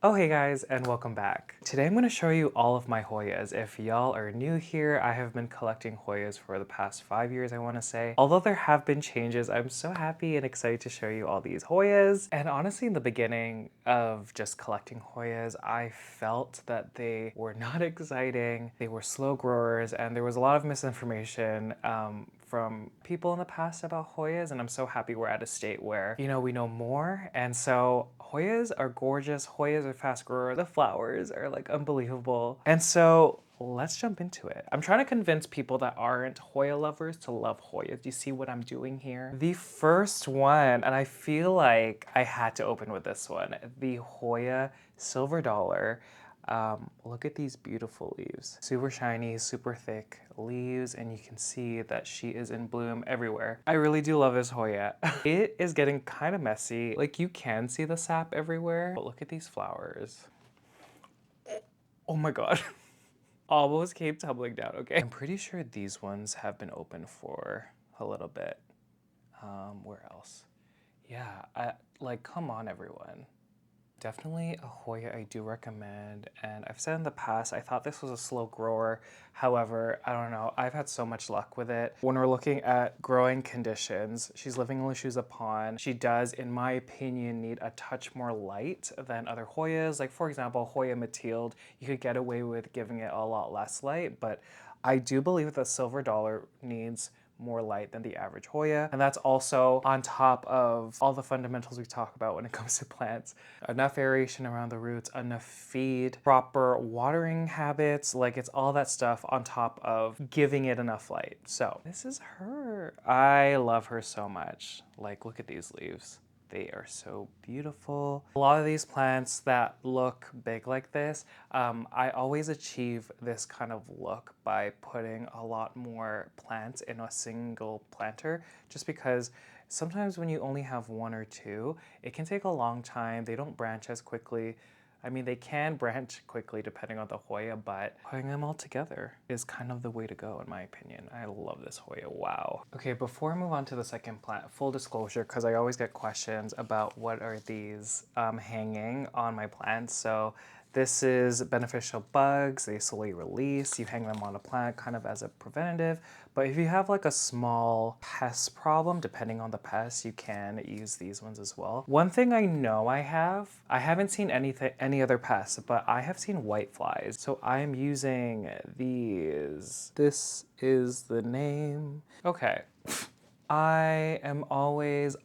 Oh hey guys, and welcome back. Today I'm going to show you all of my Hoyas. If y'all are new here, I have been collecting Hoyas for the past 5 years, I want to say. Although there have been changes, I'm so happy and excited to show you all these Hoyas. And honestly, in the beginning of just collecting Hoyas, I felt that they were not exciting, they were slow growers, and there was a lot of misinformation from people in the past about Hoyas, and I'm so happy we're at a state where, we know more. And so Hoyas are gorgeous, Hoyas are fast growers, the flowers are like unbelievable. And so let's jump into it. I'm trying to convince people that aren't Hoya lovers to love Hoyas. Do you see what I'm doing here? The first one, and I feel like I had to open with this one, the Hoya Silver Dollar. Look at these beautiful leaves. Super shiny, super thick leaves, and you can see that she is in bloom everywhere. I really do love this Hoya. It is getting kind of messy. Like, you can see the sap everywhere, but look at these flowers. Oh my god. Almost came tumbling down, okay? I'm pretty sure these ones have been open for a little bit. Where else? Yeah, like, come on, everyone. Definitely a Hoya I do recommend, and I've said in the past I thought this was a slow grower. However, I don't know, I've had so much luck with it. When we're looking at growing conditions, she's living in Lechuza Pond. She does, in my opinion, need a touch more light than other Hoyas. Like, for example, Hoya Mathilde, you could get away with giving it a lot less light, but I do believe that Silver Dollar needs more light than the average Hoya. And that's also on top of all the fundamentals we talk about when it comes to plants. Enough aeration around the roots, enough feed, proper watering habits, like it's all that stuff on top of giving it enough light. So this is her. I love her so much. Like, look at these leaves. They are so beautiful. A lot of these plants that look big like this, I always achieve this kind of look by putting a lot more plants in a single planter, just because sometimes when you only have one or two, it can take a long time. They don't branch as quickly. I mean, they can branch quickly depending on the Hoya, but putting them all together is kind of the way to go, in my opinion. I love this Hoya, wow. Okay, before I move on to the second plant, full disclosure, because I always get questions about what are these hanging on my plants. So this is beneficial bugs, they slowly release, you hang them on a plant kind of as a preventative. But if you have like a small pest problem, depending on the pest, you can use these ones as well. One thing I know I haven't seen any other pests, but I have seen whiteflies. So I am using these. This is the name. Okay. I am always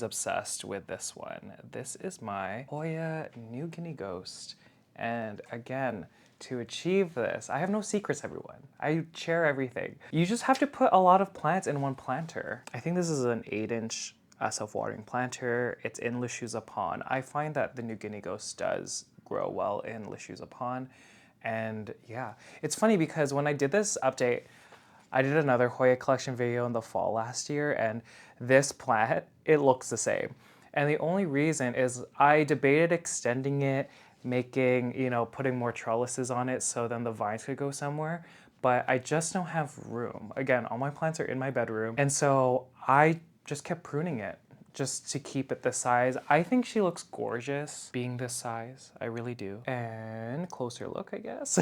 obsessed with this one. This is my Hoya New Guinea Ghost. And again, to achieve this, I have no secrets, everyone. I share everything. You just have to put a lot of plants in one planter. I think this is an 8-inch self-watering planter. It's in Lechuza Pond. I find that the New Guinea Ghost does grow well in Lechuza Pond. And yeah, it's funny because when I did this update, I did another Hoya collection video in the fall last year, and this plant, it looks the same. And the only reason is I debated extending it, making, putting more trellises on it so then the vines could go somewhere, but I just don't have room. Again, all my plants are in my bedroom, and so I just kept pruning it just to keep it this size. I think she looks gorgeous being this size, I really do. And closer look, I guess,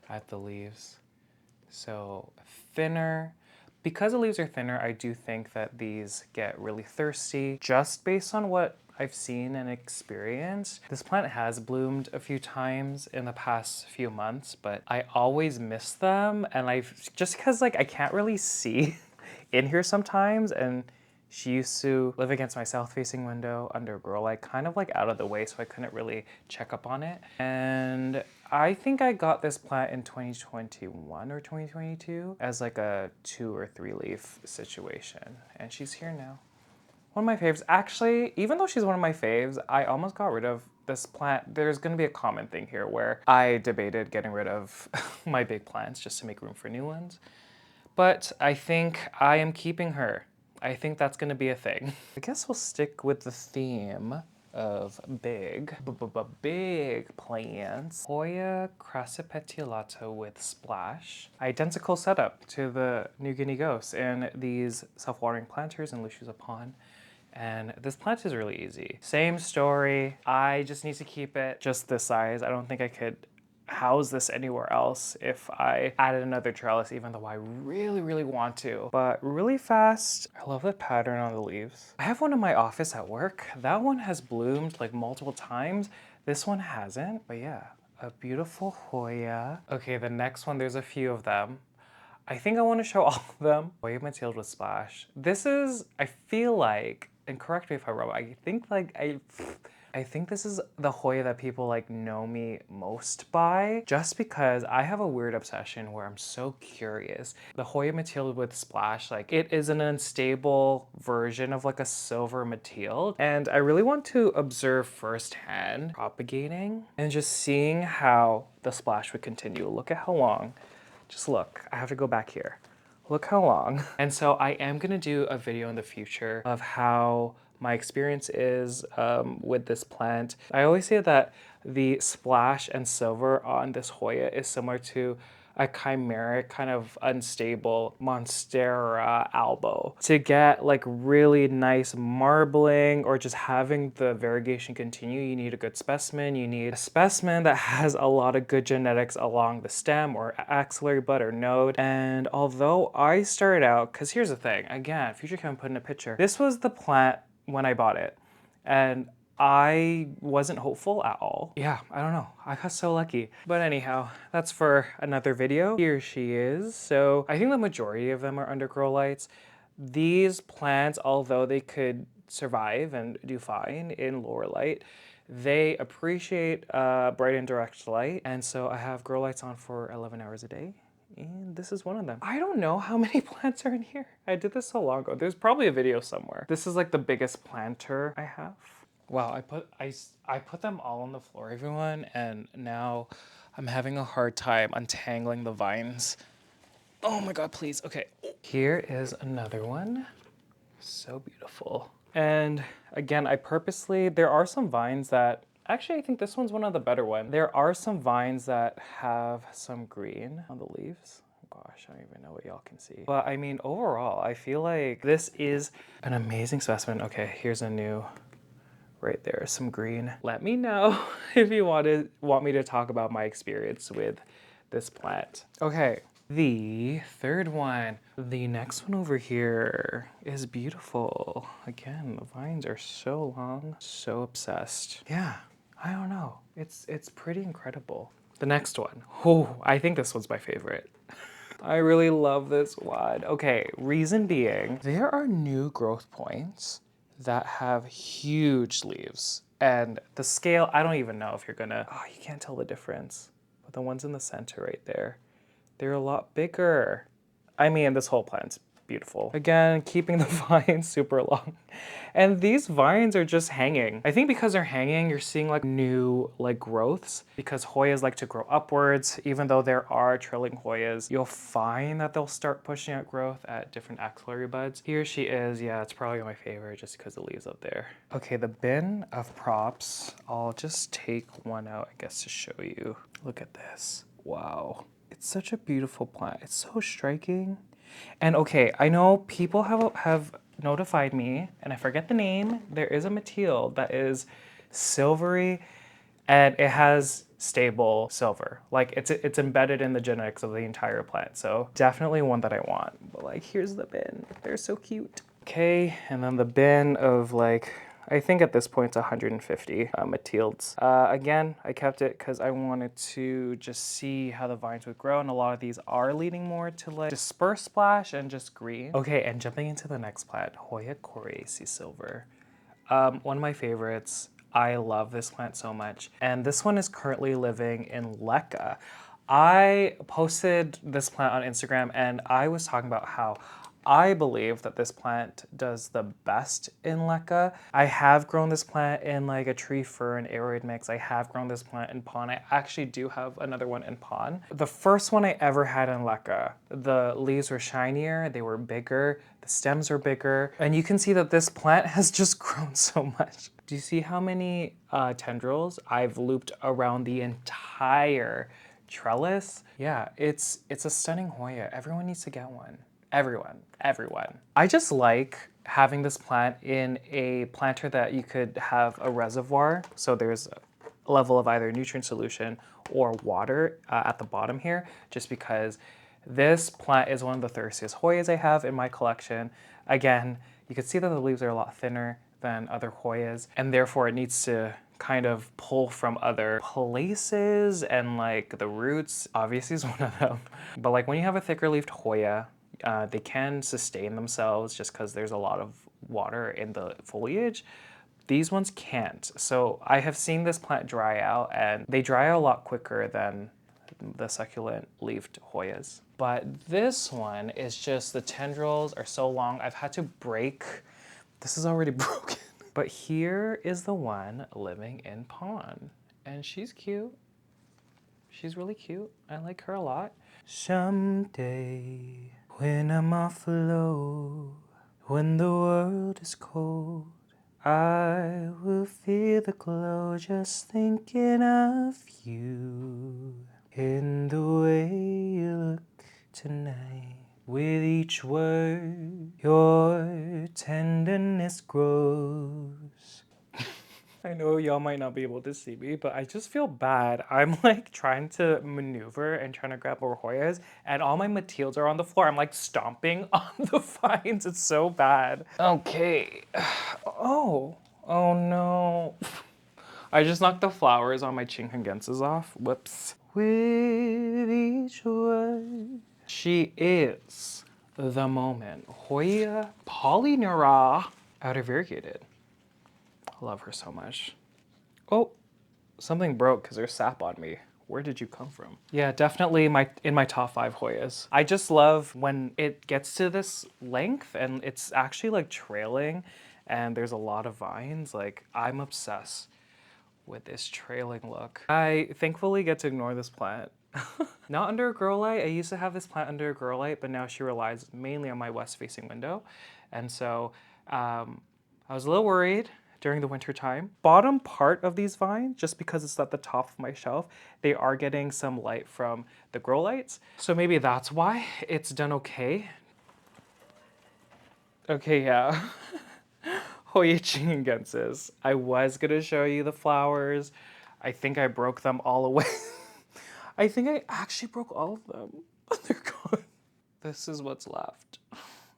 at the leaves. So thinner. Because the leaves are thinner, I do think that these get really thirsty. Just based on what I've seen and experienced, this plant has bloomed a few times in the past few months, but I always miss them. And just because like I can't really see in here sometimes, and she used to live against my south-facing window under a grow light, kind of like out of the way, so I couldn't really check up on it. And I think I got this plant in 2021 or 2022 as like a 2 or 3 leaf situation. And she's here now. One of my faves. Actually, even though she's one of my faves, I almost got rid of this plant. There's gonna be a common thing here where I debated getting rid of my big plants just to make room for new ones. But I think I am keeping her. I think that's gonna be a thing. I guess we'll stick with the theme of big plants. Hoya Crassipetiolata with splash. Identical setup to the New Guinea Ghost and these self-watering planters in Lechuza Pond. And this plant is really easy. Same story. I just need to keep it just this size. I don't think I could house this anywhere else if I added another trellis, even though I really, really want to. But really fast, I love the pattern on the leaves. I have one in my office at work. That one has bloomed like multiple times. This one hasn't, but yeah, a beautiful Hoya. Okay, the next one, there's a few of them. I think I want to show all of them. Hoya Mathilde with splash. This is, I feel like, and correct me if I'm wrong, I think this is the Hoya that people like know me most by, just because I have a weird obsession where I'm so curious. The Hoya Mathilde with splash, like it is an unstable version of like a silver Mathilde. And I really want to observe firsthand propagating and just seeing how the splash would continue. Look at how long. Just look, I have to go back here. Look how long. And so I am gonna do a video in the future of how my experience is with this plant. I always say that the splash and silver on this Hoya is similar to a chimeric kind of unstable Monstera albo. To get like really nice marbling or just having the variegation continue, you need a good specimen. You need a specimen that has a lot of good genetics along the stem or axillary bud or node. And although I started out, because here's the thing, again, Future Kevin put in a picture, this was the plant when I bought it. And I wasn't hopeful at all. Yeah, I don't know. I got so lucky. But anyhow, that's for another video. Here she is. So I think the majority of them are undergrow lights. These plants, although they could survive and do fine in lower light, they appreciate bright and direct light. And so I have grow lights on for 11 hours a day. And this is one of them. I don't know how many plants are in here. I did this so long ago. There's probably a video somewhere. This is like the biggest planter I have. Wow, I put them all on the floor, everyone, and now I'm having a hard time untangling the vines. Oh my God, please, okay. Here is another one. So beautiful. And again, there are some vines that, actually I think this one's one of the better ones. There are some vines that have some green on the leaves. Gosh, I don't even know what y'all can see. But I mean, overall, I feel like this is an amazing specimen. Okay, here's a new, right there, some green. Let me know if you want me to talk about my experience with this plant. Okay, the third one. The next one over here is beautiful. Again, the vines are so long, so obsessed. Yeah, I don't know. It's pretty incredible. The next one. Oh, I think this one's my favorite. I really love this one. Okay, reason being, there are new growth points that have huge leaves. And the scale, I don't even know if you're gonna, oh, you can't tell the difference. But the ones in the center right there, they're a lot bigger. I mean, this whole plant's beautiful. Again, keeping the vines super long. And these vines are just hanging. I think because they're hanging, you're seeing like new like growths, because Hoyas like to grow upwards. Even though there are trailing Hoyas, you'll find that they'll start pushing out growth at different axillary buds. Here she is. Yeah, it's probably my favorite just because the leaves up there. Okay, the bin of props. I'll just take one out, I guess, to show you. Look at this. Wow. It's such a beautiful plant. It's so striking. And okay, I know people have notified me, and I forget the name. There is a Mathilde that is silvery, and it has stable silver. Like it's embedded in the genetics of the entire plant. So definitely one that I want. But like, here's the bin. They're so cute. Okay, and then the bin of like, I think at this point it's 150 Mathildes. Again, I kept it because I wanted to just see how the vines would grow, and a lot of these are leaning more to like disperse splash and just green. Okay, and jumping into the next plant, Hoya Coriacea silver. One of my favorites. I love this plant so much. And this one is currently living in Lekka. I posted this plant on Instagram and I was talking about how I believe that this plant does the best in Lekka. I have grown this plant in like a tree fern aroid mix. I have grown this plant in pond. I actually do have another one in pond. The first one I ever had in Lekka, the leaves were shinier, they were bigger, the stems are bigger, and you can see that this plant has just grown so much. Do you see how many tendrils I've looped around the entire trellis? Yeah, it's a stunning Hoya. Everyone needs to get one. Everyone. I just like having this plant in a planter that you could have a reservoir, so there's a level of either nutrient solution or water at the bottom here, just because this plant is one of the thirstiest Hoyas I have in my collection. Again, you can see that the leaves are a lot thinner than other Hoyas, and therefore it needs to kind of pull from other places, and like the roots obviously is one of them. But like when you have a thicker leafed Hoya, they can sustain themselves just because there's a lot of water in the foliage. These ones can't. So I have seen this plant dry out, and they dry out a lot quicker than the succulent leafed Hoyas. But this one is just, the tendrils are so long, I've had to break. This is already broken. But here is the one living in pond, and she's cute. She's really cute. I like her a lot. Someday, when I'm off low, when the world is cold, I will feel the glow just thinking of you. In the way you look tonight, with each word, your tenderness grows. I know y'all might not be able to see me, but I just feel bad. I'm like trying to maneuver and trying to grab more Hoyas, and all my Mathildes are on the floor. I'm like stomping on the vines. It's so bad. Okay. Oh no. I just knocked the flowers on my Chinghungensis off. Whoops. With each word. She is the moment. Hoya Polyneura out of Variegated. I love her so much. Oh, something broke because there's sap on me. Where did you come from? Yeah, definitely in my top 5 Hoyas. I just love when it gets to this length and it's actually like trailing and there's a lot of vines. Like, I'm obsessed with this trailing look. I thankfully get to ignore this plant. Not under a grow light. I used to have this plant under a grow light, but now she relies mainly on my west-facing window. And so I was a little worried during the winter time. Bottom part of these vines, just because it's at the top of my shelf, they are getting some light from the grow lights. So maybe that's why it's done okay. Okay, yeah. Hoya Chinghungensis. I was gonna show you the flowers. I think I broke them all away. I think I actually broke all of them. They're gone. This is what's left.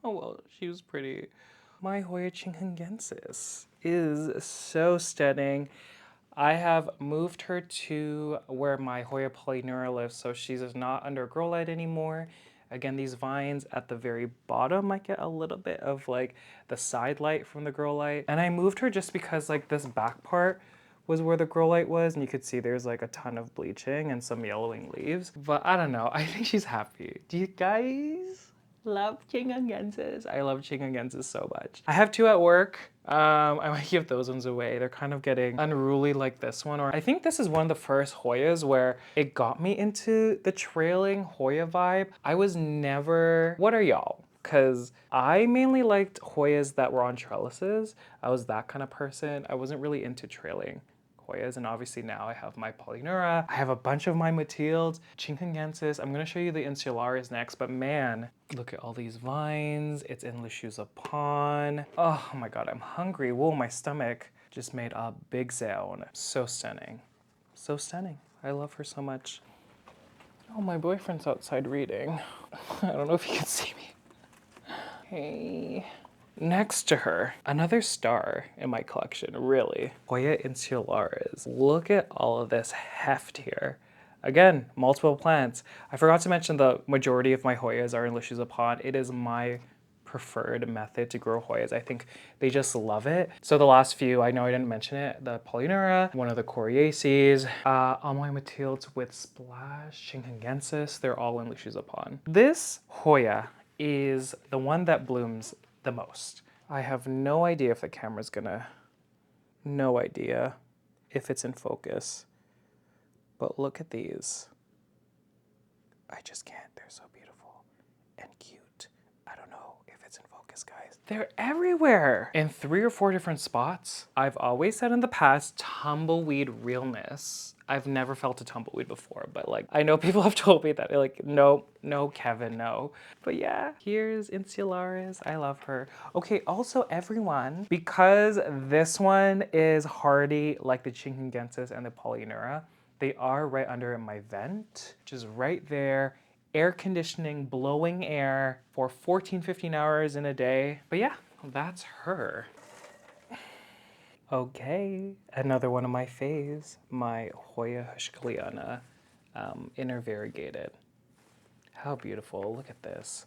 Oh well, she was pretty. My Hoya Chinghungensis is so stunning. I have moved her to where my Hoya Polyneura lives, so she's not under a grow light anymore. Again, these vines at the very bottom might get a little bit of like the side light from the grow light. And I moved her just because like this back part was where the grow light was, and you could see there's like a ton of bleaching and some yellowing leaves. But I don't know, I think she's happy. Do you guys love Chinghungensis? I love Chinghungensis so much. I have 2 at work. I might give those ones away. They're kind of getting unruly like this one. Or I think this is one of the first Hoyas where it got me into the trailing Hoya vibe. I was never, what are y'all? Because I mainly liked Hoyas that were on trellises. I was that kind of person. I wasn't really into trailing Hoyas, and obviously now I have my Polyneura. I have a bunch of my Mathildes, Chinghungensis. I'm gonna show you the Insularis next, but man, look at all these vines. It's in Lechuza Pond. Oh my God, I'm hungry. Whoa, my stomach just made a big sound. So stunning, so stunning. I love her so much. Oh, my boyfriend's outside reading. I don't know if you can see me. Hey. Next to her, another star in my collection, really. Hoya Insularis. Look at all of this heft here. Again, multiple plants. I forgot to mention the majority of my Hoyas are in Lechuza Pond. It is my preferred method to grow Hoyas. I think they just love it. So the last few, I know I didn't mention it, the Polyneura, one of the Coriaceas, all my Mathildes with Splash, Chinghungensis, they're all in Lechuza Pond. This Hoya is the one that blooms the most. I have no idea if the camera's gonna, no idea if it's in focus, but look at these. I just can't, they're so beautiful and cute. I don't know if it's in focus. Hoyas, guys. They're everywhere in 3 or 4 different spots. I've always said in the past, tumbleweed realness. I've never felt a tumbleweed before, but like, I know people have told me that, like, no, no, Kevin, no. But yeah, here's Insularis. I love her. Okay, also everyone, because this one is hardy like the Chinghungensis and the Polyneura, they are right under my vent, which is right there. Air conditioning, blowing air for 14, 15 hours in a day. But yeah, that's her. Okay, another one of my faves, my Hoya Heuschkeliana, inner variegated. How beautiful, look at this.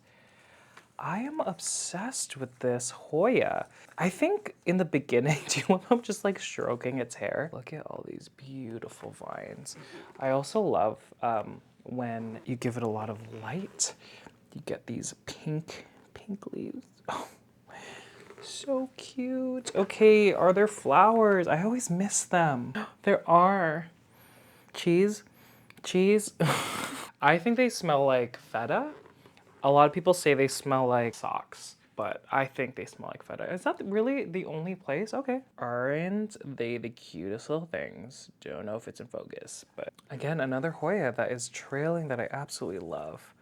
I am obsessed with this Hoya. I think in the beginning, do you want them just like stroking its hair? Look at all these beautiful vines. I also love when you give it a lot of light, you get these pink leaves. Oh, so cute. Okay, are there flowers? I always miss them. There are. Cheese? Cheese? I think they smell like feta. A lot of people say they smell like socks, but I think they smell like feta. Is that really the only place? Okay. Aren't they the cutest little things? Don't know if it's in focus, but again, another Hoya that is trailing that I absolutely love.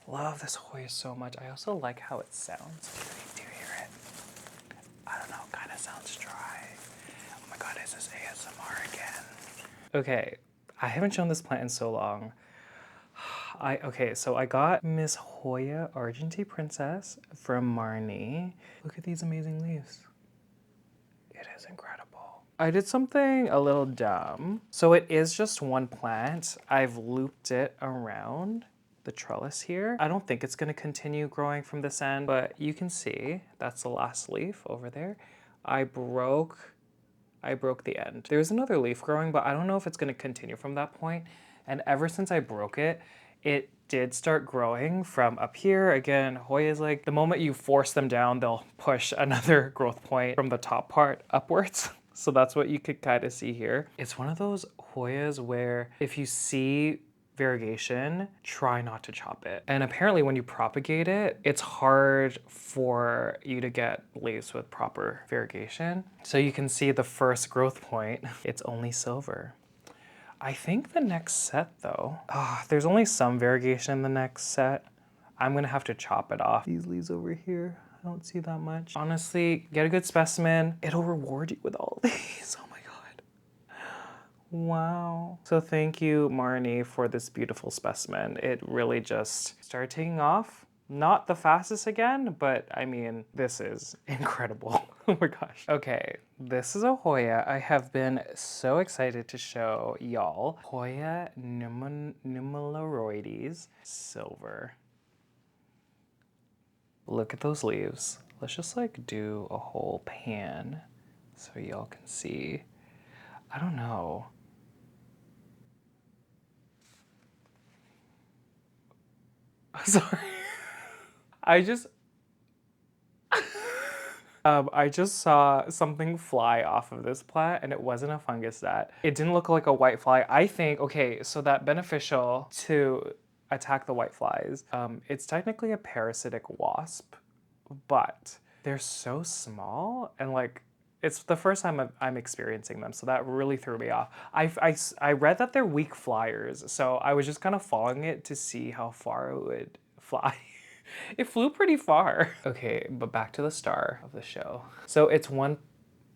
Love this Hoya so much. I also like how it sounds. Do you hear it? I don't know, kind of sounds dry. Oh my God, is this ASMR again? Okay, I haven't shown this plant in so long. Okay, so I got Miss Hoya Argentea Princess from Marnie. Look at these amazing leaves. It is incredible. I did something a little dumb. So it is just one plant. I've looped it around the trellis here. I don't think it's gonna continue growing from this end, but you can see that's the last leaf over there. I broke the end. There's another leaf growing, but I don't know if it's gonna continue from that point. And ever since I broke it, it did start growing from up here. Again, Hoya's like, the moment you force them down, they'll push another growth point from the top part upwards. So that's what you could kind of see here. It's one of those Hoyas where if you see variegation, try not to chop it. And apparently when you propagate it, it's hard for you to get leaves with proper variegation. So you can see the first growth point, it's only silver. I think the next set though, there's only some variegation in the next set. I'm gonna have to chop it off. These leaves over here, I don't see that much. Honestly, get a good specimen. It'll reward you with all of these. Oh my God. Wow. So thank you, Marnie, for this beautiful specimen. It really just started taking off. Not the fastest again, but I mean, this is incredible. Oh my gosh. Okay, this is a Hoya I have been so excited to show y'all. Hoya Nummaloroides silver. Look at those leaves. Let's just like do a whole pan so y'all can see. I don't know. Sorry. I just saw something fly off of this plant and it wasn't a fungus that. It didn't look like a white fly. I think, okay, so that beneficial to attack the white flies, it's technically a parasitic wasp, but they're so small and like, it's the first time I'm experiencing them, so that really threw me off. I read that they're weak flyers, so I was just kind of following it to see how far it would fly. It flew pretty far. Okay, but back to the star of the show. So it's one,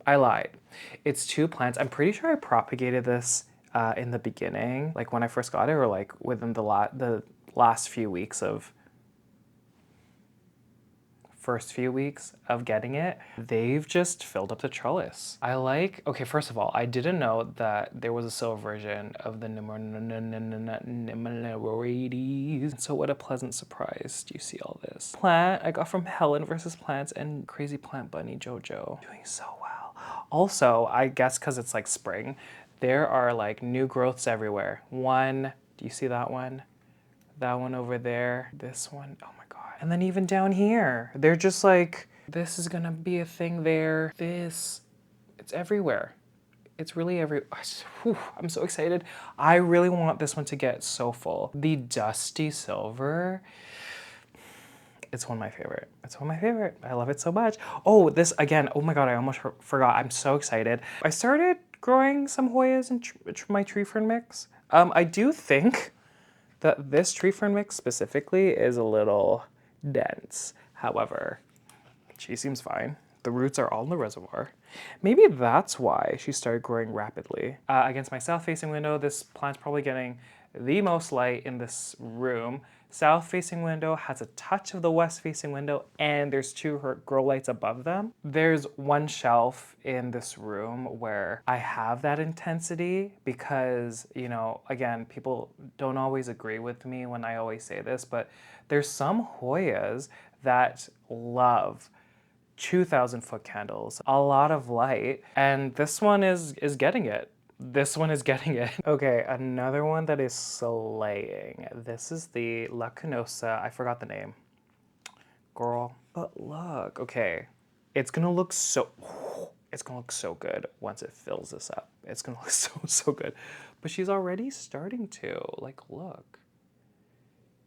I lied. It's 2 plants. I'm pretty sure I propagated this in the beginning, like when I first got it, or like within the last few weeks of, first few weeks of getting it. They've just filled up the trellis. I like, okay, first of all, I didn't know that there was a silver version of the Nummaloroides. So what a pleasant surprise. Do you see all this? Plant I got from Helen versus Plants and Crazy Plant Bunny Jojo. Doing so well. Also, I guess because it's like spring, there are like new growths everywhere. One, do you see that one? That one over there, this one, oh my God. And then even down here, they're just like, this is gonna be a thing there. It's everywhere. It's really I'm so excited. I really want this one to get so full. The dusty silver, it's one of my favorite. It's one of my favorite. I love it so much. Oh, this again. Oh my God, I almost forgot. I'm so excited. I started growing some Hoyas in my tree fern mix. I do think that this tree fern mix specifically is a little dense. However, she seems fine. The roots are all in the reservoir. Maybe that's why she started growing rapidly. Against my south-facing window, this plant's probably getting the most light in this room. South-facing window has a touch of the west-facing window, and there's two grow lights above them. There's one shelf in this room where I have that intensity because, you know, again, people don't always agree with me when I always say this, but there's some Hoyas that love 2,000-foot candles, a lot of light, and this one is getting it. This one is getting it. Okay, another one that is slaying. This is the Lacunosa. I forgot the name. Girl. But look, okay. It's gonna look so good once it fills this up. It's gonna look so good. But she's already starting to. Like, look.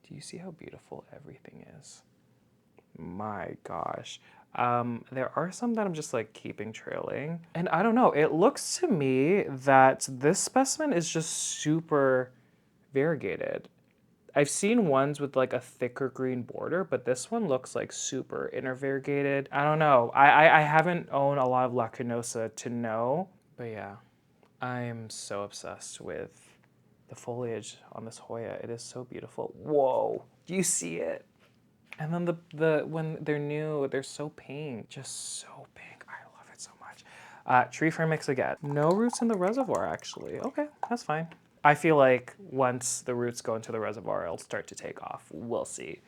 Do you see how beautiful everything is? My gosh. There are some that I'm just like keeping trailing. And I don't know, it looks to me that this specimen is just super variegated. I've seen ones with like a thicker green border, but this one looks like super intervariegated. I don't know. I haven't owned a lot of Lacunosa to know, but yeah, I'm so obsessed with the foliage on this Hoya. It is so beautiful. Whoa, do you see it? And then when they're new, they're so pink, just so pink. I love it so much. Tree fern mix again. No roots in the reservoir, actually. Okay, that's fine. I feel like once the roots go into the reservoir, it'll start to take off. We'll see.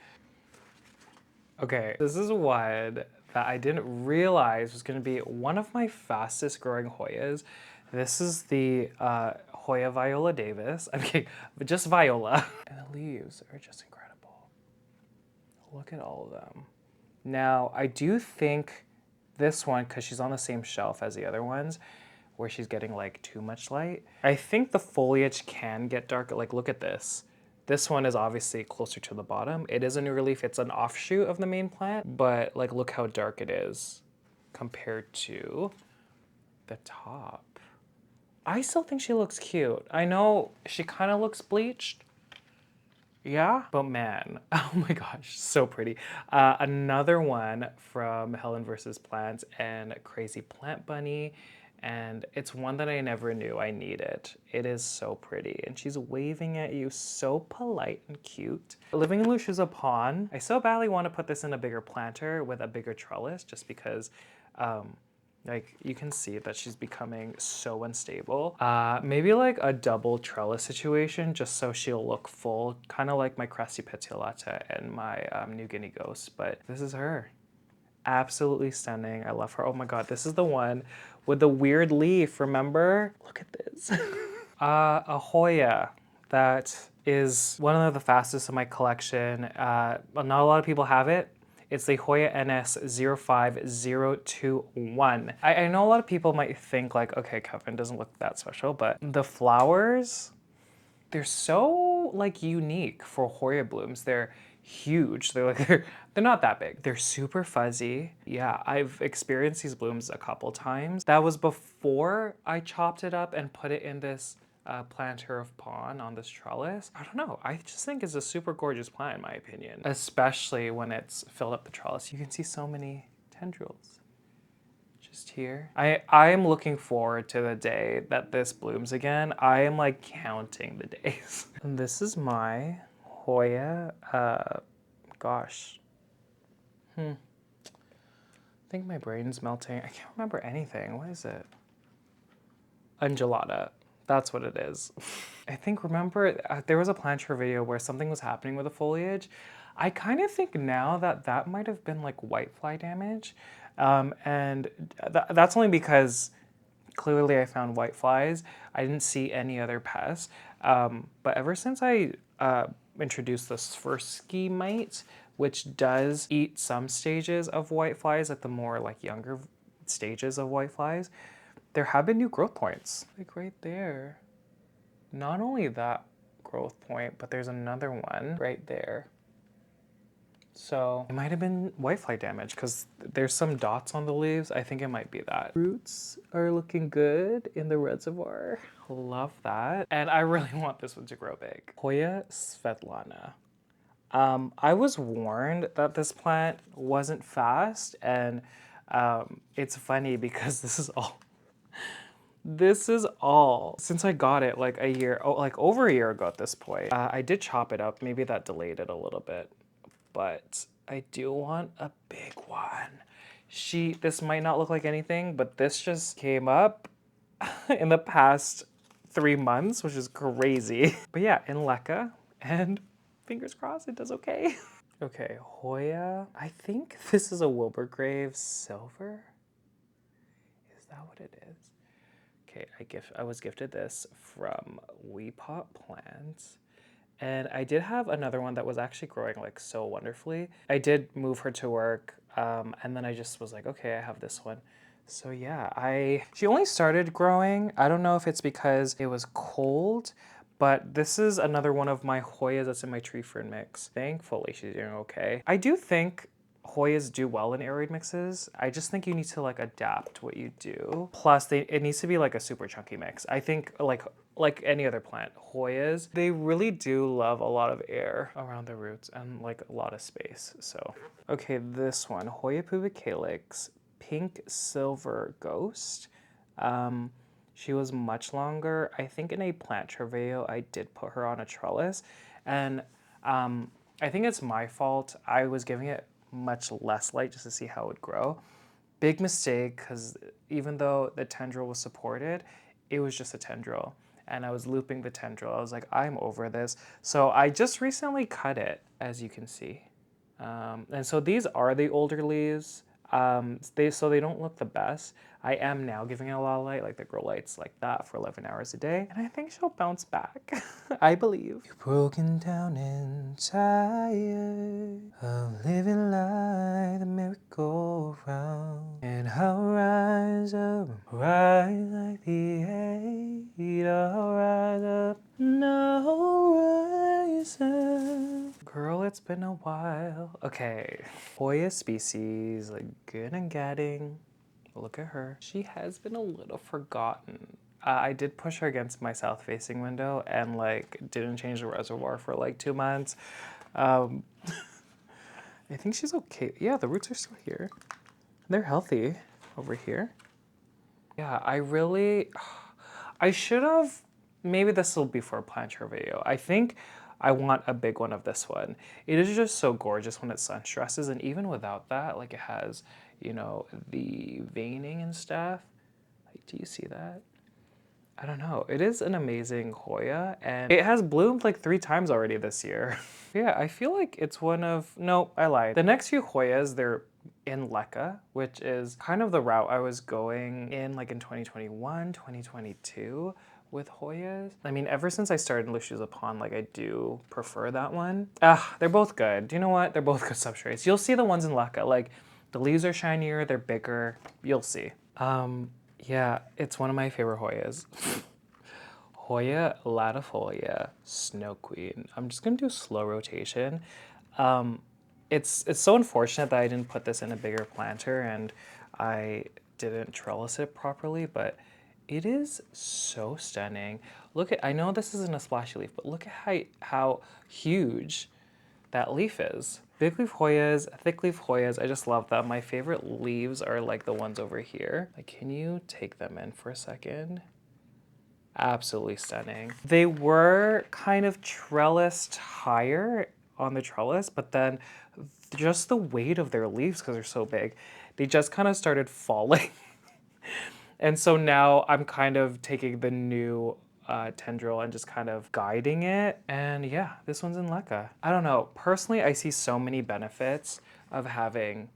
Okay, this is one that I didn't realize was gonna be one of my fastest growing Hoyas. This is the Hoya Viola Davis. I'm kidding, but just Viola. And the leaves are just incredible. Look at all of them. Now, I do think this one, because she's on the same shelf as the other ones, where she's getting like too much light, I think the foliage can get darker. Like, look at this. This one is obviously closer to the bottom. It is a new relief. It's an offshoot of the main plant, but like, look how dark it is compared to the top. I still think she looks cute. I know she kind of looks bleached, yeah, but man, oh my gosh, so pretty. Another one from Helen vs. Plants and Crazy Plant Bunny, and it's one that I never knew I needed. It is so pretty, and she's waving at you, so polite and cute. Living in Lucia's Pond. I so badly want to put this in a bigger planter with a bigger trellis, just because like, you can see that she's becoming so unstable. Maybe like a double trellis situation, just so she'll look full, kind of like my Crassipetiolata and my New Guinea Ghost, but this is her. Absolutely stunning. I love her. Oh my God, this is the one with the weird leaf, remember? Look at this. A Hoya that is one of the fastest in my collection. Not a lot of people have it. It's the Hoya NS 05021. I know a lot of people might think like, okay, Kevin doesn't look that special, but the flowers, they're so like unique for Hoya blooms. They're huge. They're not that big. They're super fuzzy. Yeah, I've experienced these blooms a couple times. That was before I chopped it up and put it in this planter of pawn on this trellis. I don't know, I just think it's a super gorgeous plant in my opinion, especially when it's filled up the trellis. You can see so many tendrils just here. I am looking forward to the day that this blooms again. I am like counting the days. And this is my Hoya, gosh. I think my brain's melting. I can't remember anything. What is it? Undulata. That's what it is. I think, remember, there was a planter video where something was happening with the foliage. I kind of think now that that might have been like whitefly damage. And that's only because clearly I found whiteflies. I didn't see any other pests. But ever since I introduced this first ski mite, which does eat some stages of whiteflies at the more like younger stages of whiteflies, there have been new growth points, like right there. Not only that growth point, but there's another one right there. So it might have been whitefly damage because there's some dots on the leaves. I think it might be that. Roots are looking good in the reservoir. Love that. And I really want this one to grow big. Hoya Svetlana. I was warned that this plant wasn't fast, and it's funny because this is all since I got it like like over a year ago at this point. I did chop it up. Maybe that delayed it a little bit, but I do want a big one. This might not look like anything, but this just came up in the past 3 months, which is crazy. But yeah, in Leca, and fingers crossed it does okay. Okay, Hoya. I think this is a Wilburgrave Silver. Is that what it is? Okay, I was gifted this from We Pot Plants. And I did have another one that was actually growing like so wonderfully. I did move her to work, and then I just was like, okay, I have this one. So yeah, she only started growing. I don't know if it's because it was cold, but this is another one of my Hoyas that's in my tree fern mix. Thankfully, she's doing okay. I do think Hoyas do well in aroid mixes. I just think you need to like adapt what you do. Plus, it needs to be like a super chunky mix. I think like any other plant, Hoyas, they really do love a lot of air around the roots and like a lot of space. So, okay, this one, Hoya pubicalyx, pink silver ghost. She was much longer. I think in a plant travail, I did put her on a trellis, and I think it's my fault. I was giving it much less light just to see how it would grow. Big mistake, because even though the tendril was supported, it was just a tendril. And I was looping the tendril. I was like, I'm over this. So I just recently cut it, as you can see. And so these are the older leaves. So they don't look the best. I am now giving it a lot of light, like the grow lights like that for 11 hours a day. And I think she'll bounce back. I believe. You're broken down and tired of living like the merry-go-round. And I'll rise up, rise like the eight. I'll rise up, no rise up. Girl, it's been a while. Okay, Hoya species, like good and getting. Look at her. She has been a little forgotten. I did push her against my south-facing window and like didn't change the reservoir for like 2 months. I think she's okay. Yeah, the roots are still here. They're healthy over here. Yeah, I should have, maybe this will be for a planter video. I think I want a big one of this one. It is just so gorgeous when it sun stresses, and even without that, like it has, you know, the veining and stuff. Like, do you see that? I don't know. It is an amazing Hoya, and it has bloomed like 3 times already this year. Yeah, I feel like it's one of, no, I lied. The next few Hoyas, they're in Leca, which is kind of the route I was going in like in 2021, 2022 with Hoyas. I mean, ever since I started in Lucius Upon, like I do prefer that one. They're both good. You know what? They're both good substrates. You'll see the ones in Leca, like the leaves are shinier, they're bigger. You'll see. Yeah, it's one of my favorite Hoyas. Hoya Latifolia, Snow Queen. I'm just gonna do slow rotation. It's so unfortunate that I didn't put this in a bigger planter and I didn't trellis it properly, but it is so stunning. Look at, I know this isn't a splashy leaf, but look at how huge that leaf is. Big leaf Hoyas, thick leaf Hoyas, I just love them. My favorite leaves are like the ones over here. Like, can you take them in for a second? Absolutely stunning. They were kind of trellised higher on the trellis, but then just the weight of their leaves, because they're so big, they just kind of started falling. And so now I'm kind of taking the new tendril and just kind of guiding it. And yeah, this one's in Leca. I don't know, personally, I see so many benefits of having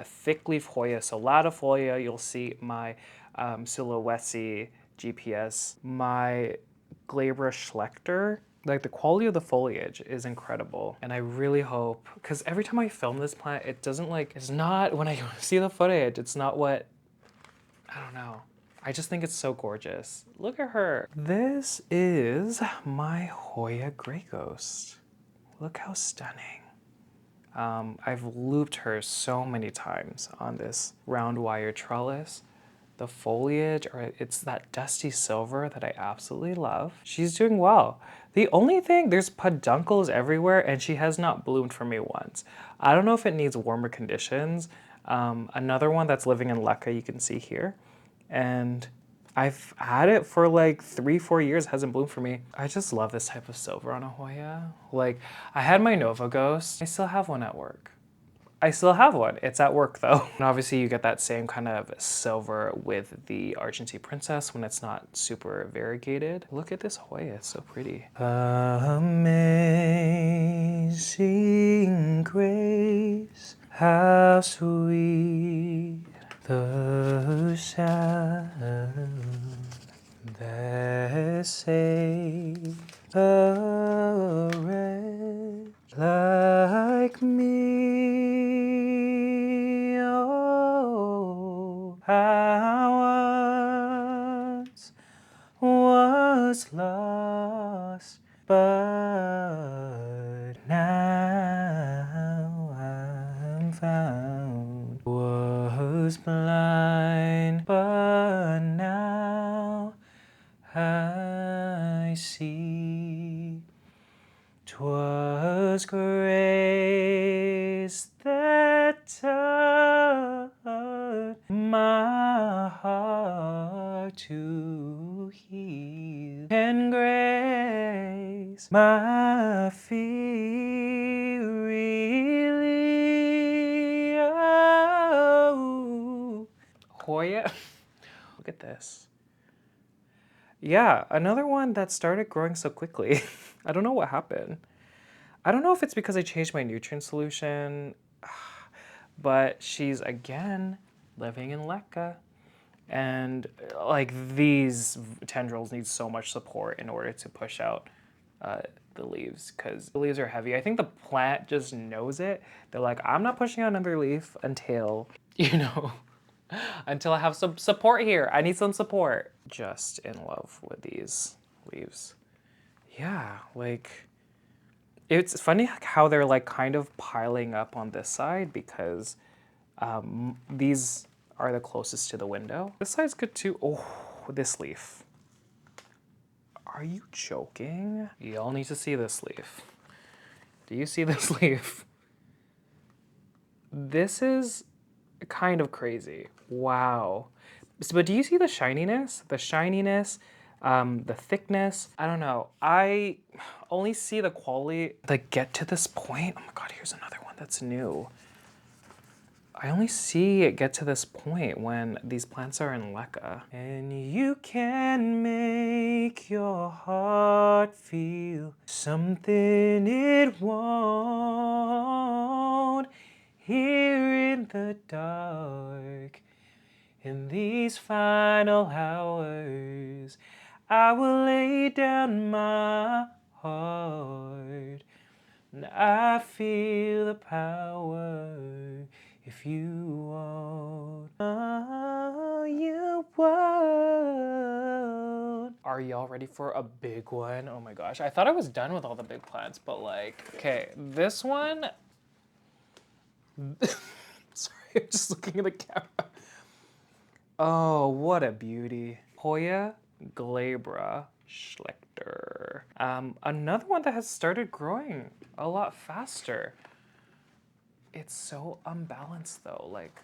thick leaf Hoya. So Latifolia, you'll see my Sulawesi GPS, my Glabra Schlecter. Like the quality of the foliage is incredible. And I really hope, because every time I film this plant, it doesn't like, it's not, when I see the footage, it's not what, I don't know. I just think it's so gorgeous. Look at her. This is my Hoya Grey Ghost. Look how stunning. I've looped her so many times on this round wire trellis. The foliage, or it's that dusty silver that I absolutely love. She's doing well. The only thing, there's peduncles everywhere and she has not bloomed for me once. I don't know if it needs warmer conditions. Another one that's living in Leca you can see here. And I've had it for like 3-4 years, hasn't bloomed for me. I just love this type of silver on a Hoya. Like, I had my Nova Ghost. I still have one at work. I still have one. It's at work though. And obviously you get that same kind of silver with the Argentea Princess when it's not super variegated. Look at this Hoya, it's so pretty. Amazing grace, how sweet the sound that saved a wretch like me. Oh, I once was lost, but now I'm found. Was blind, but now I see. 'Twas grace that taught my heart to heal, and grace my fear relieve. Oh, Hoya, look at this. Yeah, another one that started growing so quickly. I don't know what happened. I don't know if it's because I changed my nutrient solution, but she's again living in Leca. And like these tendrils need so much support in order to push out the leaves because the leaves are heavy. I think the plant just knows it. They're like, I'm not pushing out another leaf until, you know, until I have some support here. I need some support. Just in love with these leaves. Yeah, like, it's funny how they're like kind of piling up on this side because these are the closest to the window. This side's good too. Oh, this leaf. Are you joking? Y'all need to see this leaf. Do you see this leaf? This is kind of crazy. Wow. But do you see the shininess? The shininess, the thickness. I don't know. I only see the quality. Like, get to this point. Oh my God, here's another one that's new. I only see it get to this point when these plants are in Leca. And you can make your heart feel something it won't. Here in the dark, in these final hours, I will lay down my heart. And I feel the power if you won't. Oh, you won't. Are y'all ready for a big one? Oh my gosh. I thought I was done with all the big plants, but like, okay, this one. Sorry, I'm just looking at the camera. Oh, what a beauty. Hoya Glabra Schlecter. Another one that has started growing a lot faster. It's so unbalanced though. Like,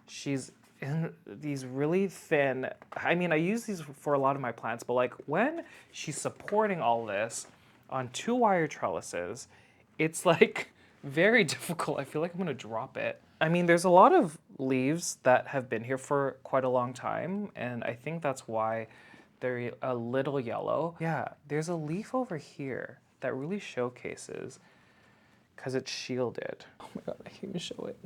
she's in these really thin, I mean, I use these for a lot of my plants, but like when she's supporting all this on 2-wire trellises, it's like very difficult. I feel like I'm gonna drop it. I mean, there's a lot of leaves that have been here for quite a long time, and I think that's why they're a little yellow. Yeah, there's a leaf over here that really showcases because it's shielded. Oh my God, I can't even show it.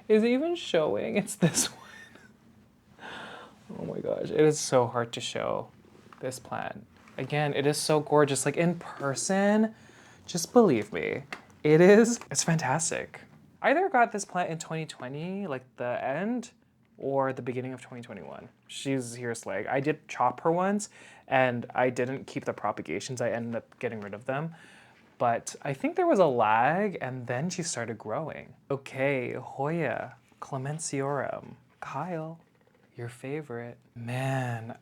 Is it even showing? It's this one. Oh my gosh, it is so hard to show this plant. Again, it is so gorgeous. Like in person, just believe me, it's fantastic. I either got this plant in 2020, like the end, or the beginning of 2021. She's here slag. I did chop her once, and I didn't keep the propagations. I ended up getting rid of them. but I think there was a lag and then she started growing. Okay, Hoya Clemensiorum. Kyle, your favorite. Man,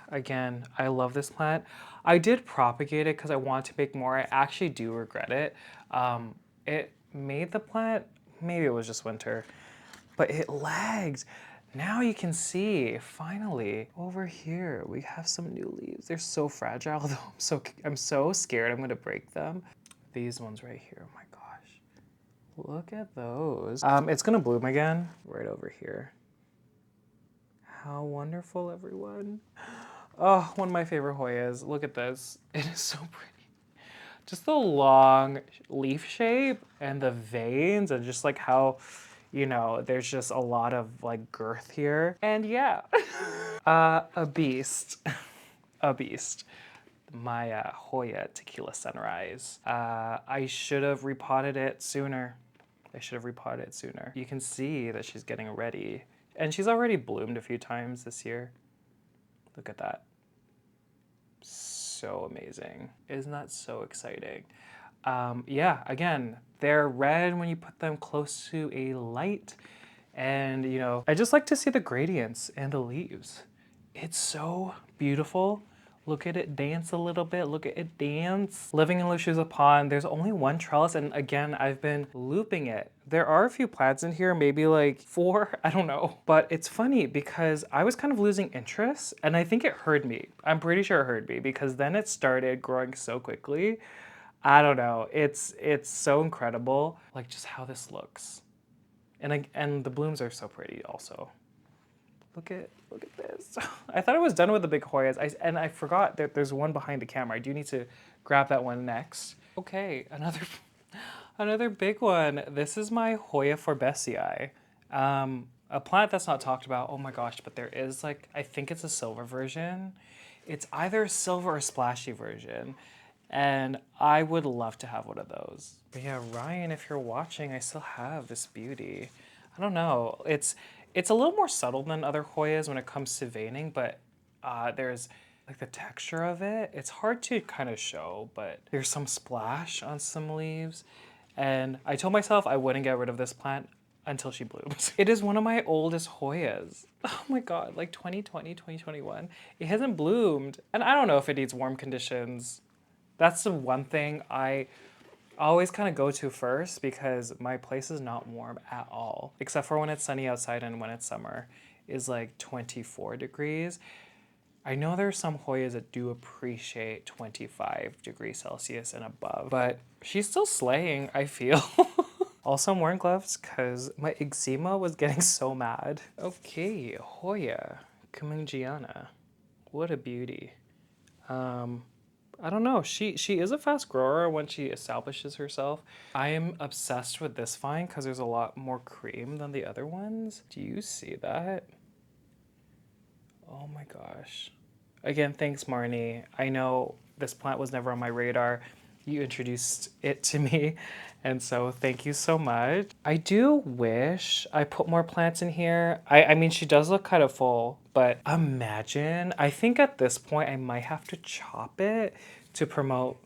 again, I love this plant. I did propagate it because I wanted to make more. I actually do regret it. It made the plant, maybe it was just winter, but it lags. Now you can see, finally, over here, we have some new leaves. They're so fragile though. I'm so scared I'm gonna break them. These ones right here, oh my gosh. Look at those. It's gonna bloom again right over here. How wonderful, everyone. Oh, one of my favorite Hoyas. Look at this. It is so pretty. Just the long leaf shape and the veins and just like how, you know, there's just a lot of like girth here. And yeah, a beast, a beast. My Hoya Tequila Sunrise. I should have repotted it sooner. You can see that she's getting ready. And she's already bloomed a few times this year. Look at that. So amazing. Isn't that so exciting? Yeah, again, they're red when you put them close to a light. And, you know, I just like to see the gradients and the leaves. It's so beautiful. Look at it dance a little bit. Look at it dance. Living in Luscious Pond, there's only one trellis, and again, I've been looping it. There are a few plants in here, maybe like 4, I don't know. But it's funny because I was kind of losing interest, and I think it heard me. I'm pretty sure it heard me because then it started growing so quickly. I don't know. It's so incredible, like just how this looks. And the blooms are so pretty also. Look at this. I thought I was done with the big Hoyas, and I forgot that there's one behind the camera. I do need to grab that one next. Okay, another big one. This is my Hoya Forbesii. A plant that's not talked about, oh my gosh, but there is like, I think it's a silver version. It's either a silver or splashy version. And I would love to have one of those. But yeah, Ryan, if you're watching, I still have this beauty. I don't know. It's a little more subtle than other Hoyas when it comes to veining, but there's like the texture of it. It's hard to kind of show, but there's some splash on some leaves. And I told myself I wouldn't get rid of this plant until she blooms. It is one of my oldest Hoyas. Oh my God, like 2020, 2021. It hasn't bloomed. And I don't know if it needs warm conditions. That's the one thing I always kind of go to first because my place is not warm at all, except for when it's sunny outside and when it's summer is like 24 degrees. I know there are some Hoyas that do appreciate 25 degrees Celsius and above, but she's still slaying, I feel. Also, I'm wearing gloves because my eczema was getting so mad. Okay, Hoya Cumingiana. What a beauty. I don't know. She is a fast grower when she establishes herself. I am obsessed with this vine because there's a lot more cream than the other ones. Do you see that? Oh my gosh. Again, thanks, Marnie. I know this plant was never on my radar. You introduced it to me, and so thank you so much. I do wish I put more plants in here. I mean, she does look kind of full, but imagine, I think at this point I might have to chop it to promote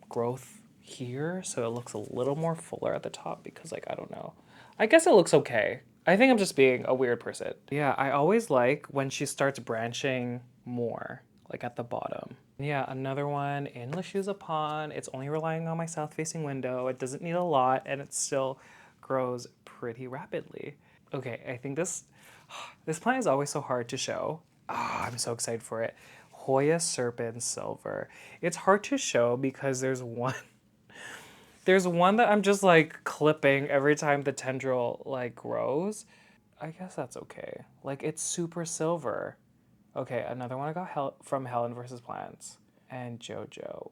growth here so it looks a little more fuller at the top because, like, I don't know. I guess it looks okay. I think I'm just being a weird person. Yeah, I always like when she starts branching more, like at the bottom. Yeah, another one in Luscious Pond. It's only relying on my south-facing window. It doesn't need a lot, and it still grows pretty rapidly. Okay, I think this plant is always so hard to show. I'm so excited for it. Hoya Serpens Silver. It's hard to show because there's one that I'm just like clipping every time the tendril like grows. I guess that's okay. Like it's super silver. Okay, another one I got from Helen versus Plants and JoJo.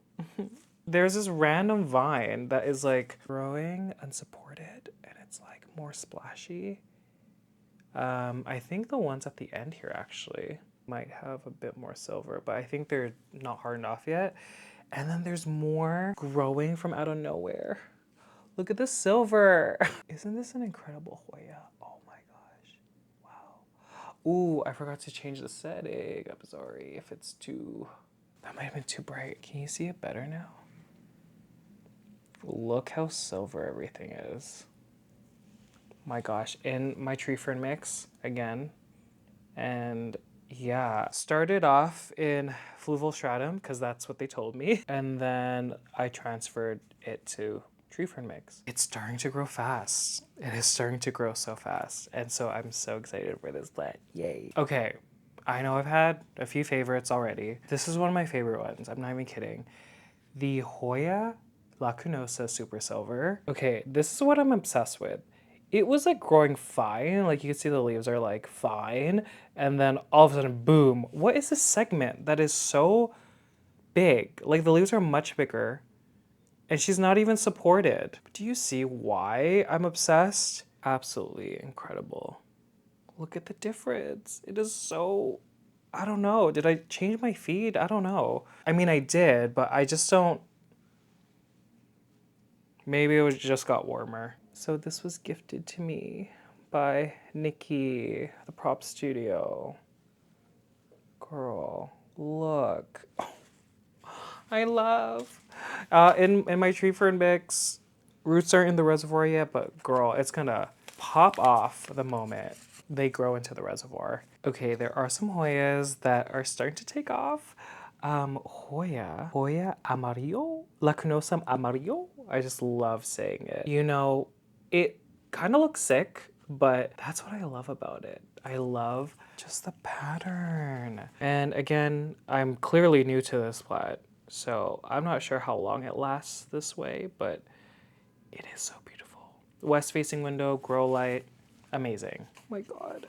There's this random vine that is like growing unsupported and it's like more splashy. I think the ones at the end here actually might have a bit more silver, but I think they're not hardened off yet. And then there's more growing from out of nowhere. Look at the silver. Isn't this an incredible Hoya? Oh my gosh. Wow. Ooh, I forgot to change the setting. I'm sorry if it's too... That might have been too bright. Can you see it better now? Look how silver everything is. My gosh, in my tree fern mix again. And yeah, started off in fluval stratum because that's what they told me. And then I transferred it to tree fern mix. It's starting to grow fast. It is starting to grow so fast. And so I'm so excited for this plant. Yay. Okay, I know I've had a few favorites already. This is one of my favorite ones. I'm not even kidding. The Hoya Lacunosa Super Silver. Okay, this is what I'm obsessed with. It was like growing fine, like you can see the leaves are like fine, and then all of a sudden, boom. What is this segment that is so big? Like the leaves are much bigger, and she's not even supported. Do you see why I'm obsessed? Absolutely incredible. Look at the difference. It is so, I don't know. Did I change my feed? I don't know. I mean, I did, but I just don't. Maybe it was just got warmer. So this was gifted to me by Nikki, the prop studio. Girl, look. I love. In my tree fern mix, roots aren't in the reservoir yet, but girl, it's gonna pop off the moment they grow into the reservoir. Okay, there are some Hoyas that are starting to take off. Hoya Amarillo, Lacunosum Amarillo. I just love saying it. You know, it kind of looks sick, but that's what I love about it. I love just the pattern. And again, I'm clearly new to this plant, so I'm not sure how long it lasts this way, but it is so beautiful. West facing window, grow light, amazing. Oh my God.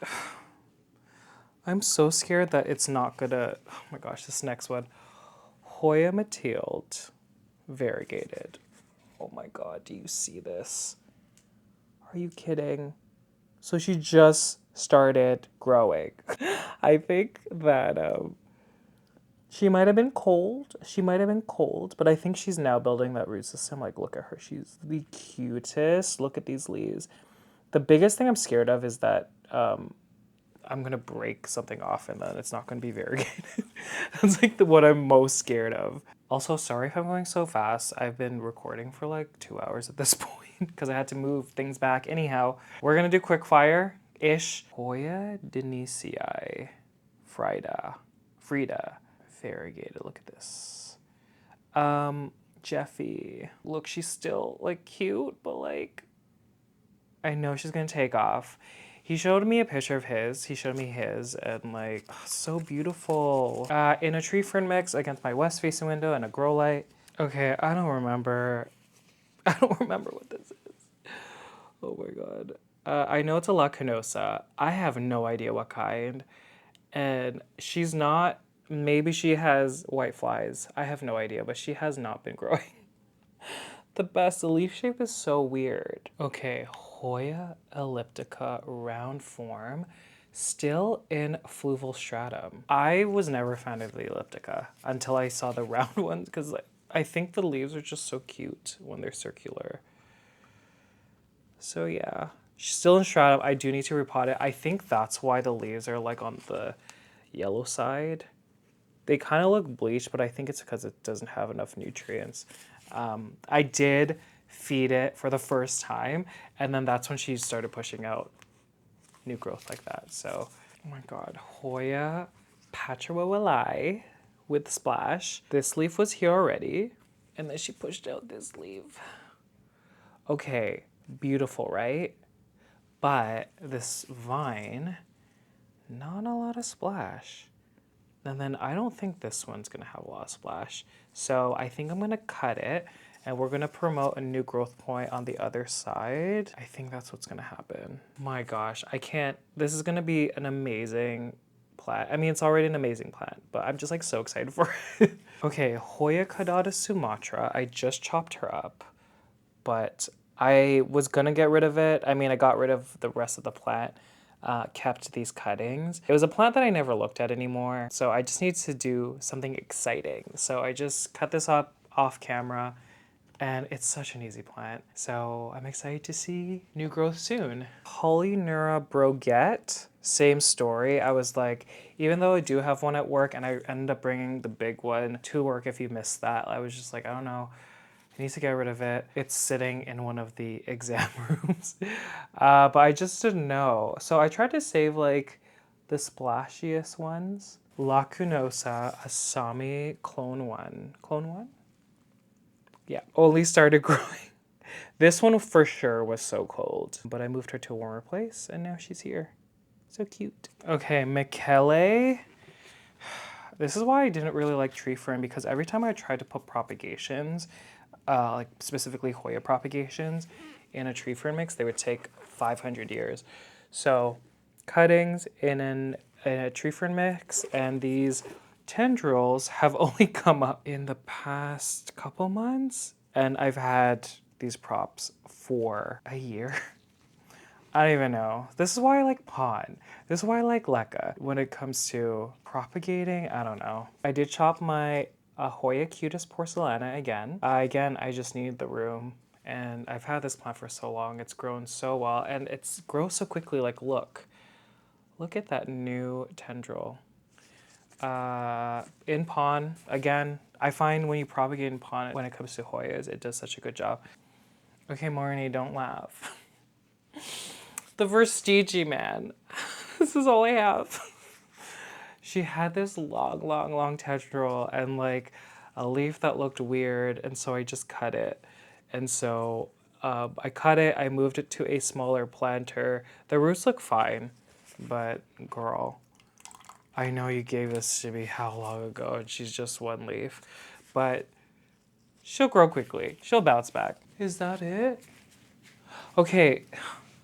I'm so scared that it's not gonna, oh my gosh, this next one. Hoya Mathilde, variegated. Oh my God, do you see this? Are you kidding? So she just started growing. I think that she might have been cold. She might have been cold, but I think she's now building that root system. Like, look at her. She's the cutest. Look at these leaves. The biggest thing I'm scared of is that I'm gonna break something off and then it's not gonna be variegated. That's like what I'm most scared of. Also, sorry if I'm going so fast. I've been recording for like 2 hours at this point because I had to move things back. Anyhow, we're gonna do quick fire-ish. Hoya Denisii, Frida, variegated. Look at this. Jeffy. Look, she's still like cute, but like I know she's gonna take off. He showed me a picture of his. He showed me his, and like, oh, so beautiful. In a tree fern mix against my west facing window and a grow light. Okay, I don't remember. I don't remember what this is. Oh my God. I know it's a Lacunosa. I have no idea what kind. And she's not, maybe she has white flies. I have no idea, but she has not been growing. The best. The leaf shape is so weird. Okay, Hoya elliptica, round form, still in fluval stratum. I was never a fan of the elliptica until I saw the round ones because I think the leaves are just so cute when they're circular. So yeah, she's still in stratum. I do need to repot it. I think that's why the leaves are like on the yellow side. They kind of look bleached, but I think it's because it doesn't have enough nutrients. I did feed it for the first time, and then that's when she started pushing out new growth like that. So, oh my God, Hoya Hypolasia with splash. This leaf was here already, and then she pushed out this leaf. Okay, beautiful, right? But this vine, not a lot of splash. And then I don't think this one's gonna have a lot of splash. So I think I'm gonna cut it and we're gonna promote a new growth point on the other side. I think that's what's gonna happen. My gosh, I can't, this is gonna be an amazing plant. I mean, it's already an amazing plant, but I'm just like so excited for it. Okay, Hoya Caudata Sumatra. I just chopped her up, but I was gonna get rid of it. I mean, I got rid of the rest of the plant. Kept these cuttings. It was a plant that I never looked at anymore, so I just need to do something exciting. So I just cut this up off camera, and it's such an easy plant. So I'm excited to see new growth soon. Polyneura Broget, same story. I was like, even though I do have one at work, and I ended up bringing the big one to work if you missed that, I was just like, I don't know I need to get rid of it. It's sitting in one of the exam rooms. But I just didn't know. So I tried to save like the splashiest ones. Lacunosa, Asami, clone 1. Clone 1? Yeah, only started growing. This one for sure was so cold, but I moved her to a warmer place and now she's here. So cute. Okay, Michele. This is why I didn't really like tree fern, because every time I tried to put propagations, like specifically Hoya propagations, in a tree fern mix, they would take 500 years. So cuttings in a tree fern mix, and these tendrils have only come up in the past couple months, and I've had these props for a year. I don't even know. This is why I like Pon. This is why I like Leca. When it comes to propagating, I don't know. I did chop my Hoya Cutis Porcelana again. Again, I just need the room. And I've had this plant for so long. It's grown so well. And it's grows so quickly. Like, look. Look at that new tendril. In Pon, again, I find when you propagate in Pon, when it comes to Hoyas, it does such a good job. Okay, Marnie, don't laugh. The Verstigi, man. This is all I have. She had this long tendril and like a leaf that looked weird, and so I just cut it. And so I cut it, I moved it to a smaller planter. The roots look fine, but girl, I know you gave this to me how long ago, and she's just one leaf. But she'll grow quickly. She'll bounce back. Is that it? Okay.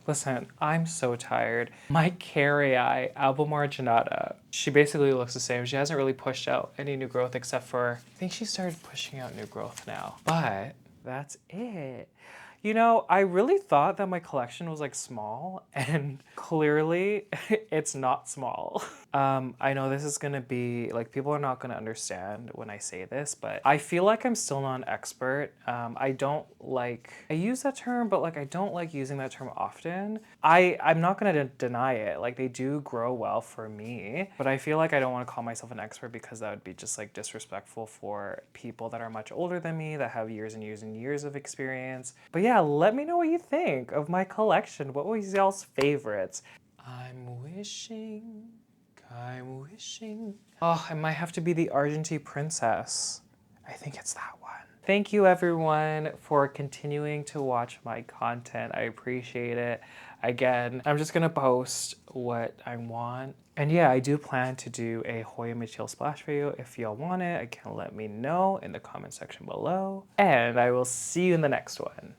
Listen, I'm so tired. My Carrii album marginata, she basically looks the same. She hasn't really pushed out any new growth except for, I think she started pushing out new growth now. But that's it. You know, I really thought that my collection was like small, and clearly it's not small. I know this is gonna be, like, people are not gonna understand when I say this, but I feel like I'm still not an expert. I don't like, I use that term, but like I don't like using that term often. I'm not gonna deny it, like they do grow well for me, but I feel like I don't wanna call myself an expert because that would be just like disrespectful for people that are much older than me, that have years and years and years of experience. But yeah, let me know what you think of my collection. What was y'all's favorites? I'm wishing. Oh, it might have to be the Argentea princess. I think it's that one. Thank you everyone for continuing to watch my content. I appreciate it. Again, I'm just gonna post what I want. And yeah, I do plan to do a Hoya Mathilde splash video. If y'all want it, again, let me know in the comment section below. And I will see you in the next one.